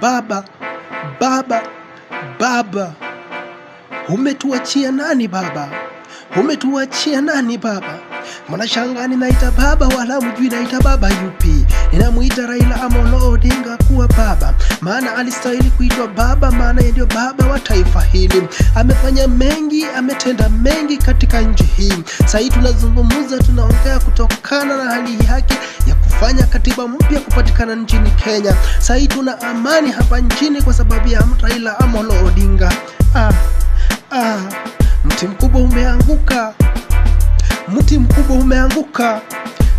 Baba, Baba, Baba, umetuachia nani Baba? Umetuachia nani Baba? Mwanashangani naita baba wala mjui naita baba yupi. Ninamuita Raila Amolo Odinga kuwa baba, maana alistahili kuitwa baba, maana yeye ndio baba wa taifa hili. Amefanya mengi, ametenda mengi katika nchi hii. Sasa tunazungumza, tunaongea kutokana na hali yake ya kufanya katiba mpya kupatikana nchini Kenya. Sasa tuna amani hapa nchini kwa sababu ya Raila Amolo Odinga. Mti mkubwa umeanguka. Mti mkubwa umeanguka.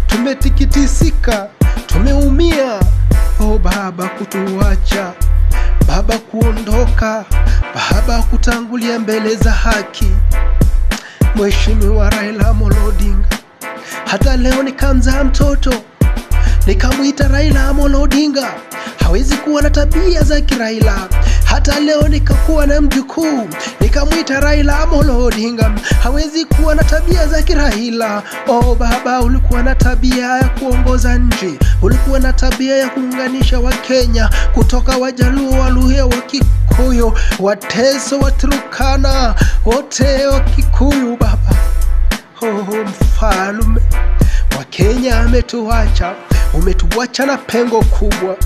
Tumetikitisika, tumeumia. Baba kutuacha, baba kuondoka, baba kutangulia mbele za haki. Mheshimiwa Raila Amolo Odinga, hata leo nikamzaa mtoto nikamuita Raila Amolo Odinga, hawezi kuwa na tabia za kiraila. Hata leo nikakuwa na mjukuu nikamuita Raila Amolo Odinga, hawezi kuwa na tabia za kiraila. Baba, ulikuwa na tabia ya kuongoza nchi, ulikuwa na tabia ya kuunganisha Wakenya kutoka Wajaluo, Waluhya, Wakikuyu, Wateso, Waturkana, wote Wakikuyu. Baba, mfalme wa Kenya ametuacha, umetuacha na pengo kubwa.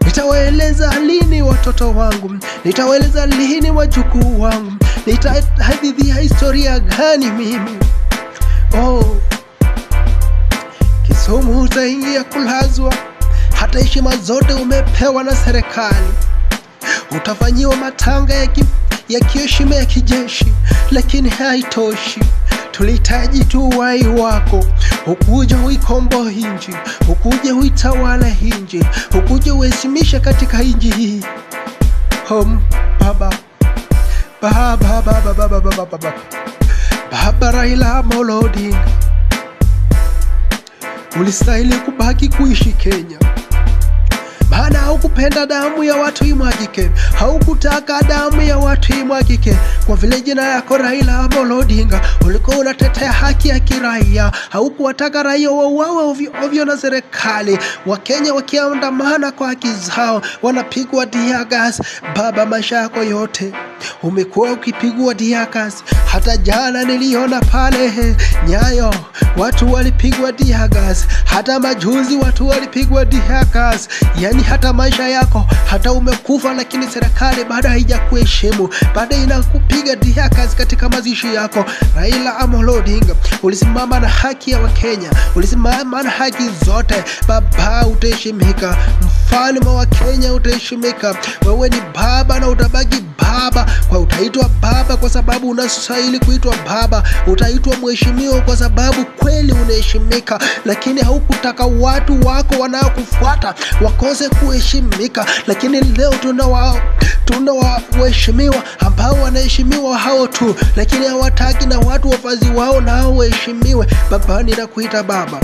Nitawaeleza lini watoto wangu? Nitawaeleza lini wajukuu wangu? Nitahadithia historia gani mimi? Kisumu utaingia kulazwa, hata heshima zote umepewa na serikali. Utafanyiwa matanga ya kiheshima ya kijeshi, lakini haitoshi. Tulihitaji tu uhai wako, ukuje uikomboe nchi, ukuje uitawala nchi, ukuje uheshimisha katika nchi hii. Baba, Baba, Baba, Baba, Baba, Baba, Baba Raila Amolo Odinga, ulistahili kubaki kuishi Kenya, maana haukupenda damu ya watu imwagike, haukutaka damu ya watu imwagike. Kwa vile jina yako Raila Amolo Odinga, ulikuwa unatetea haki ya kiraia, haukuwataka raia wauawe ovyo ovyo na serikali. Wakenya wakiandamana kwa haki zao wanapigwa tear gas. Baba, maisha yako yote umekuwa ukipigwa tear gas. Hata jana niliona pale Nyayo watu walipigwa tear gas, hata majuzi watu walipigwa tear gas. Yani hata maisha yako, hata umekufa, lakini serikali bado haijakuheshimu, bado inakupiga tear gas katika mazishi yako. Raila Amolo Odinga, ulisimama na haki ya Wakenya, ulisimama na haki zote. Baba, utaheshimika. Mfalme wa Kenya utaheshimika. Wewe ni baba na utabaki baba, kwa utaitwa baba kwa sababu unastahili kuitwa baba. Utaitwa mheshimiwa kwa sababu kweli unaheshimika, lakini haukutaka watu wako wanaokufuata wakose kuheshimika. Lakini leo tuna waheshimiwa ambao wanaheshimiwa hao tu, lakini hawataki na watu wafazi wao nao waheshimiwe. Baba, ninakuita baba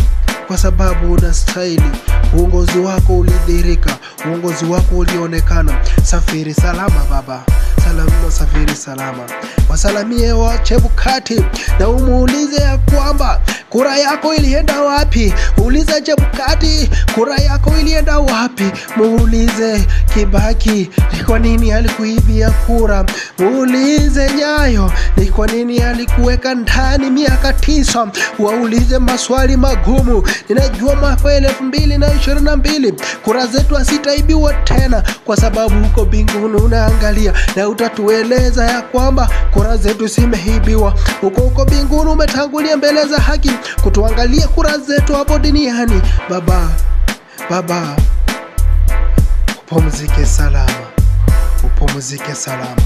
kwa sababu unastahili. Uongozi wako ulidhihirika, uongozi wako ulionekana. Safiri salama baba, salama, safiri salama. Wasalamie wa Chebukati na umuulize ya kwamba kura yako ilienda wapi. Uliza Chebukati, kura yako ilienda wapi. Muulize Kibaki, ni kwa nini alikuibia kura. Muulize Nyayo, ni kwa nini alikuweka ndani miaka 9. Waulize maswali magumu. Ninajua mwaka 2022 kura zetu hazitaibiwa tena, kwa sababu huko mbinguni unaangalia na utatueleza ya kwamba kura zetu zimeibiwa. Huko mbinguni umetangulia mbele za haki kutuangalia kura zetu hapo duniani. Baba, upumzike salama, upumzike salama.